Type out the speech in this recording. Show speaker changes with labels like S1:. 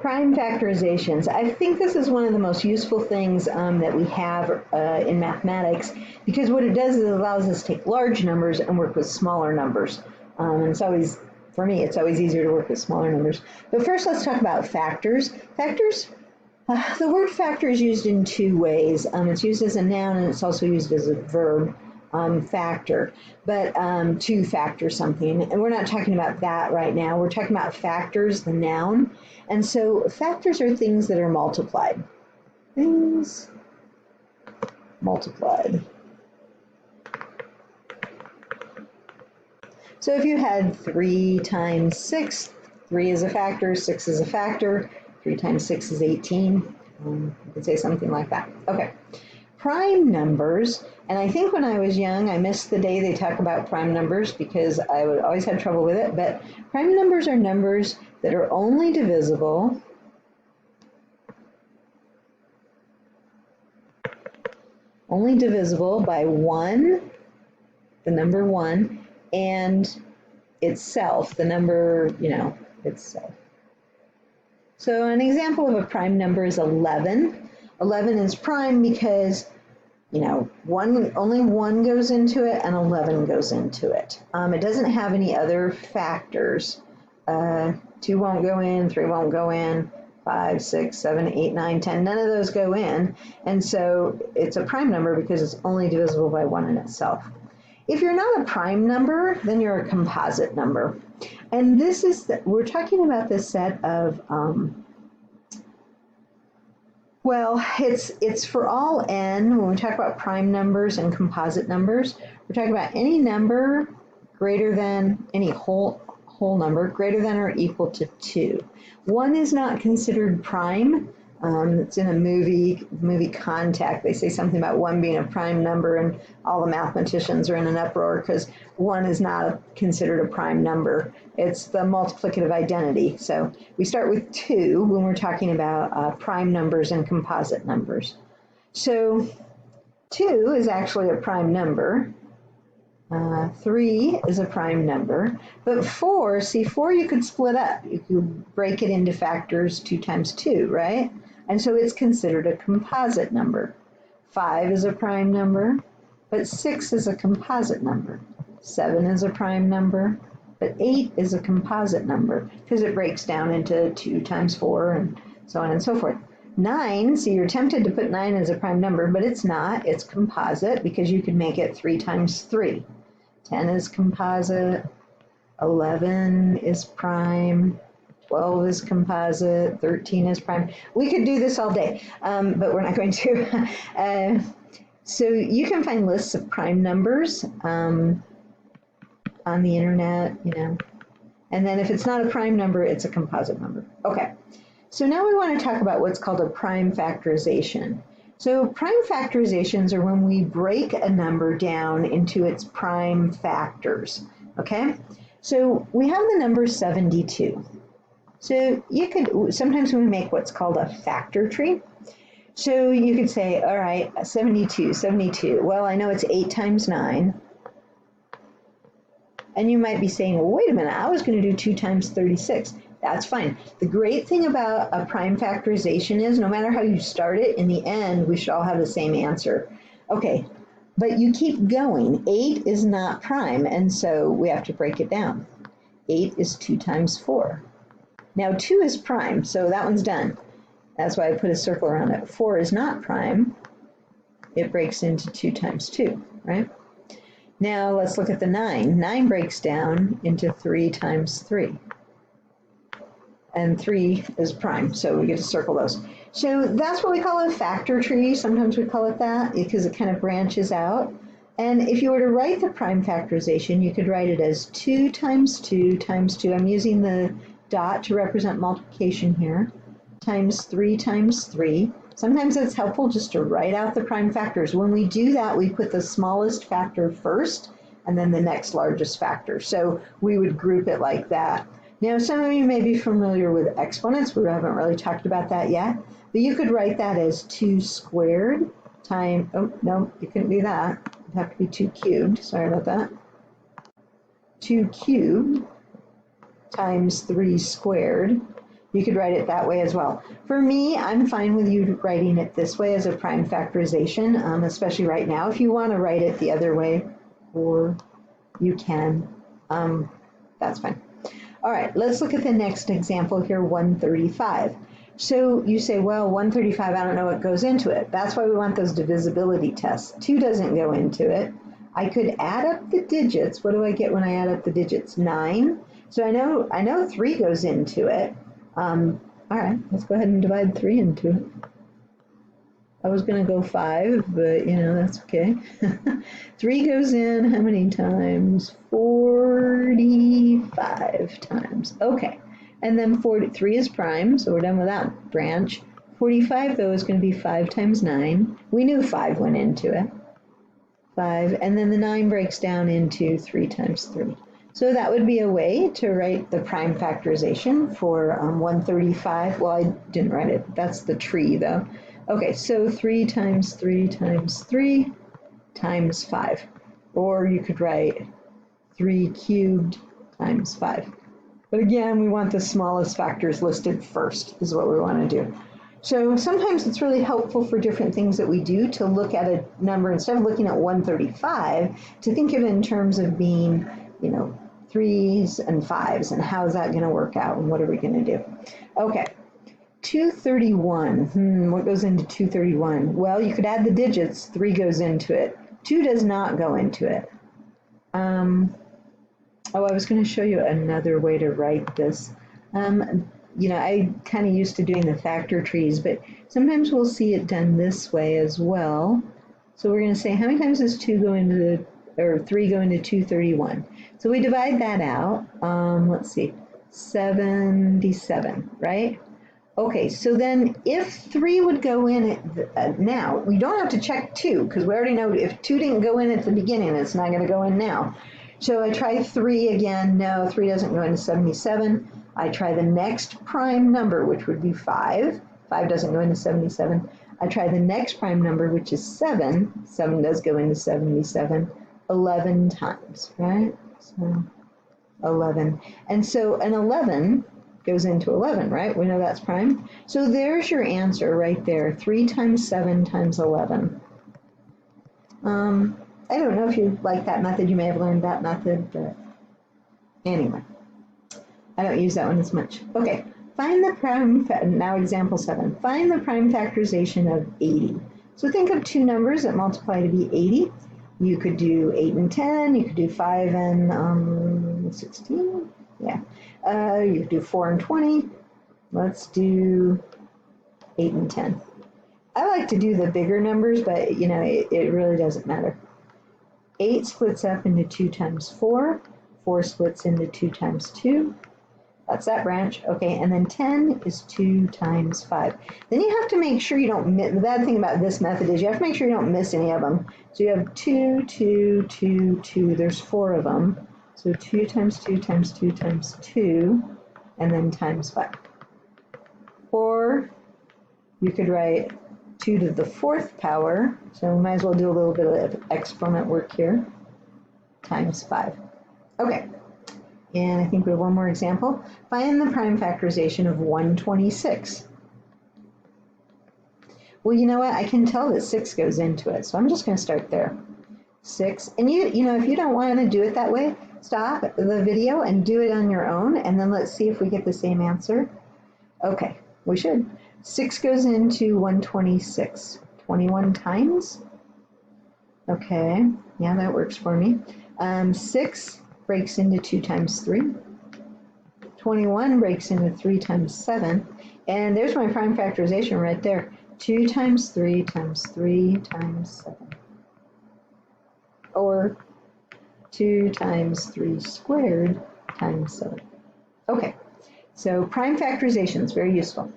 S1: Prime factorizations. I think this is one of the most useful things that we have in mathematics, because what it does is it allows us to take large numbers and work with smaller numbers. And it's always, for me, it's always easier to work with smaller numbers. But first, let's talk about factors. Factors, the word factor is used in two ways. It's used as a noun and it's also used as a verb. Factor, but to factor something, and we're not talking about that right now. We're talking about factors, the noun, and so factors are things that are multiplied. Things multiplied. So if you had 3 times 6, 3 is a factor, 6 is a factor, 3 times 6 is 18. You could say something like that. Okay. Prime numbers, and I think when I was young, I missed the day they talk about prime numbers because I would always have trouble with it, but prime numbers are numbers that are only divisible by 1, the number 1, and itself, the number, itself. So an example of a prime number is 11. 11 is prime because, only 1 goes into it and 11 goes into it. It doesn't have any other factors. 2 won't go in, 3 won't go in, 5, 6, 7, 8, 9, 10, none of those go in. And so it's a prime number because it's only divisible by 1 in itself. If you're not a prime number, then you're a composite number. And this is, we're talking about this set of, well, it's for all n. When we talk about prime numbers and composite numbers, we're talking about any number greater than, any whole number greater than or equal to 2. 1 is not considered prime. It's in a movie Contact. They say something about 1 being a prime number, and all the mathematicians are in an uproar because 1 is not considered a prime number. It's the multiplicative identity. So we start with 2 when we're talking about prime numbers and composite numbers. So 2 is actually a prime number. 3 is a prime number, but 4, see, 4 you could split up. You could break it into factors 2 times 2, right? And so it's considered a composite number. 5 is a prime number, but 6 is a composite number. 7 is a prime number, but 8 is a composite number because it breaks down into 2 times 4 and so on and so forth. 9, see, you're tempted to put 9 as a prime number, but it's not. It's composite because you can make it 3 times 3. 10 is composite, 11 is prime, 12 is composite, 13 is prime. We could do this all day, but we're not going to. So you can find lists of prime numbers on the internet, and then if it's not a prime number, it's a composite number. Okay, so now we want to talk about what's called a prime factorization. So prime factorizations are when we break a number down into its prime factors, okay? So we have the number 72. So you could, sometimes we make what's called a factor tree. So you could say, all right, 72. Well, I know it's 8 times 9. And you might be saying, well, wait a minute, I was going to do 2 times 36. That's fine. The great thing about a prime factorization is no matter how you start it, in the end, we should all have the same answer. Okay, but you keep going. 8 is not prime, and so we have to break it down. 8 is 2 times 4. Now 2 is prime, so that one's done. That's why I put a circle around it. 4 is not prime. It breaks into 2 times 2, right? Now let's look at the 9. 9 breaks down into 3 times 3. And 3 is prime, so we get to circle those. So that's what we call a factor tree. Sometimes we call it that because it kind of branches out. And if you were to write the prime factorization, you could write it as 2 times 2 times 2. I'm using the dot to represent multiplication here. Times 3 times 3. Sometimes it's helpful just to write out the prime factors. When we do that, we put the smallest factor first and then the next largest factor. So we would group it like that. Now, some of you may be familiar with exponents. We haven't really talked about that yet. But you could write that as 2 squared times, oh, no, you couldn't do that. It'd have to be 2 cubed. Sorry about that. 2 cubed times 3 squared. You could write it that way as well. For me, I'm fine with you writing it this way as a prime factorization, especially right now. If you want to write it the other way, or you can, that's fine. All right, let's look at the next example here, 135. So you say, well, 135, I don't know what goes into it. That's why we want those divisibility tests. 2 doesn't go into it. I could add up the digits. What do I get when I add up the digits? 9. So I know 3 goes into it. All right, let's go ahead and divide 3 into it. I was going to go 5, but that's okay. 3 goes in how many times? 45 times. Okay. And then 43 is prime, so we're done with that branch. 45, though, is going to be 5 times 9. We knew 5 went into it. 5, and then the 9 breaks down into 3 times 3. So that would be a way to write the prime factorization for 135. Well, I didn't write it. That's the tree, though. Okay, so 3 times 3 times 3 times 5. Or you could write 3 cubed times 5. But again, we want the smallest factors listed first, is what we want to do. So sometimes it's really helpful for different things that we do to look at a number, instead of looking at 135, to think of it in terms of being, 3s and 5s, and how is that going to work out, and what are we going to do? Okay, 231. What goes into 231? Well, you could add the digits. 3 goes into it. 2 does not go into it. I was going to show you another way to write this. I kind of used to doing the factor trees, but sometimes we'll see it done this way as well. So we're going to say, how many times does 3 go into 231? So we divide that out. Let's see, 77, right? Okay, so then if 3 would go in now, we don't have to check 2, because we already know if 2 didn't go in at the beginning, it's not going to go in now. So I try 3 again. No, 3 doesn't go into 77. I try the next prime number, which would be 5. 5 doesn't go into 77. I try the next prime number, which is 7. 7 does go into 77 11 times, right? So 11. And so an 11 goes into 11, right? We know that's prime. So there's your answer right there. 3 times 7 times 11. I don't know if you like that method. You may have learned that method, but anyway, I don't use that one as much. Okay, find the prime, now example 7. Find the prime factorization of 80. So think of 2 numbers that multiply to be 80. You could do 8 and 10. You could do 5 and 16. Yeah. You could do 4 and 20. Let's do 8 and 10. I like to do the bigger numbers, but it really doesn't matter. 8 splits up into 2 times 4. 4 splits into 2 times 2. That's that branch. Okay, and then 10 is 2 times 5. Then you have to make sure you don't miss. The bad thing about this method is you have to make sure you don't miss any of them. So you have 2, 2, 2, 2. There's 4 of them. So 2 times 2 times 2 times 2, and then times 5. Or you could write 2 to the 4th power, so we might as well do a little bit of exponent work here, times 5. Okay, and I think we have one more example. Find the prime factorization of 126. Well, you know what? I can tell that 6 goes into it, so I'm just going to start there. 6, and if you don't want to do it that way, stop the video and do it on your own, and then let's see if we get the same answer. Okay, we should. 6 goes into 126. 21 times? Okay, yeah, that works for me. 6 breaks into 2 times 3. 21 breaks into 3 times 7. And there's my prime factorization right there. 2 times 3 times 3 times 7. Or 2 times 3 squared times 7. Okay, so prime factorization is very useful.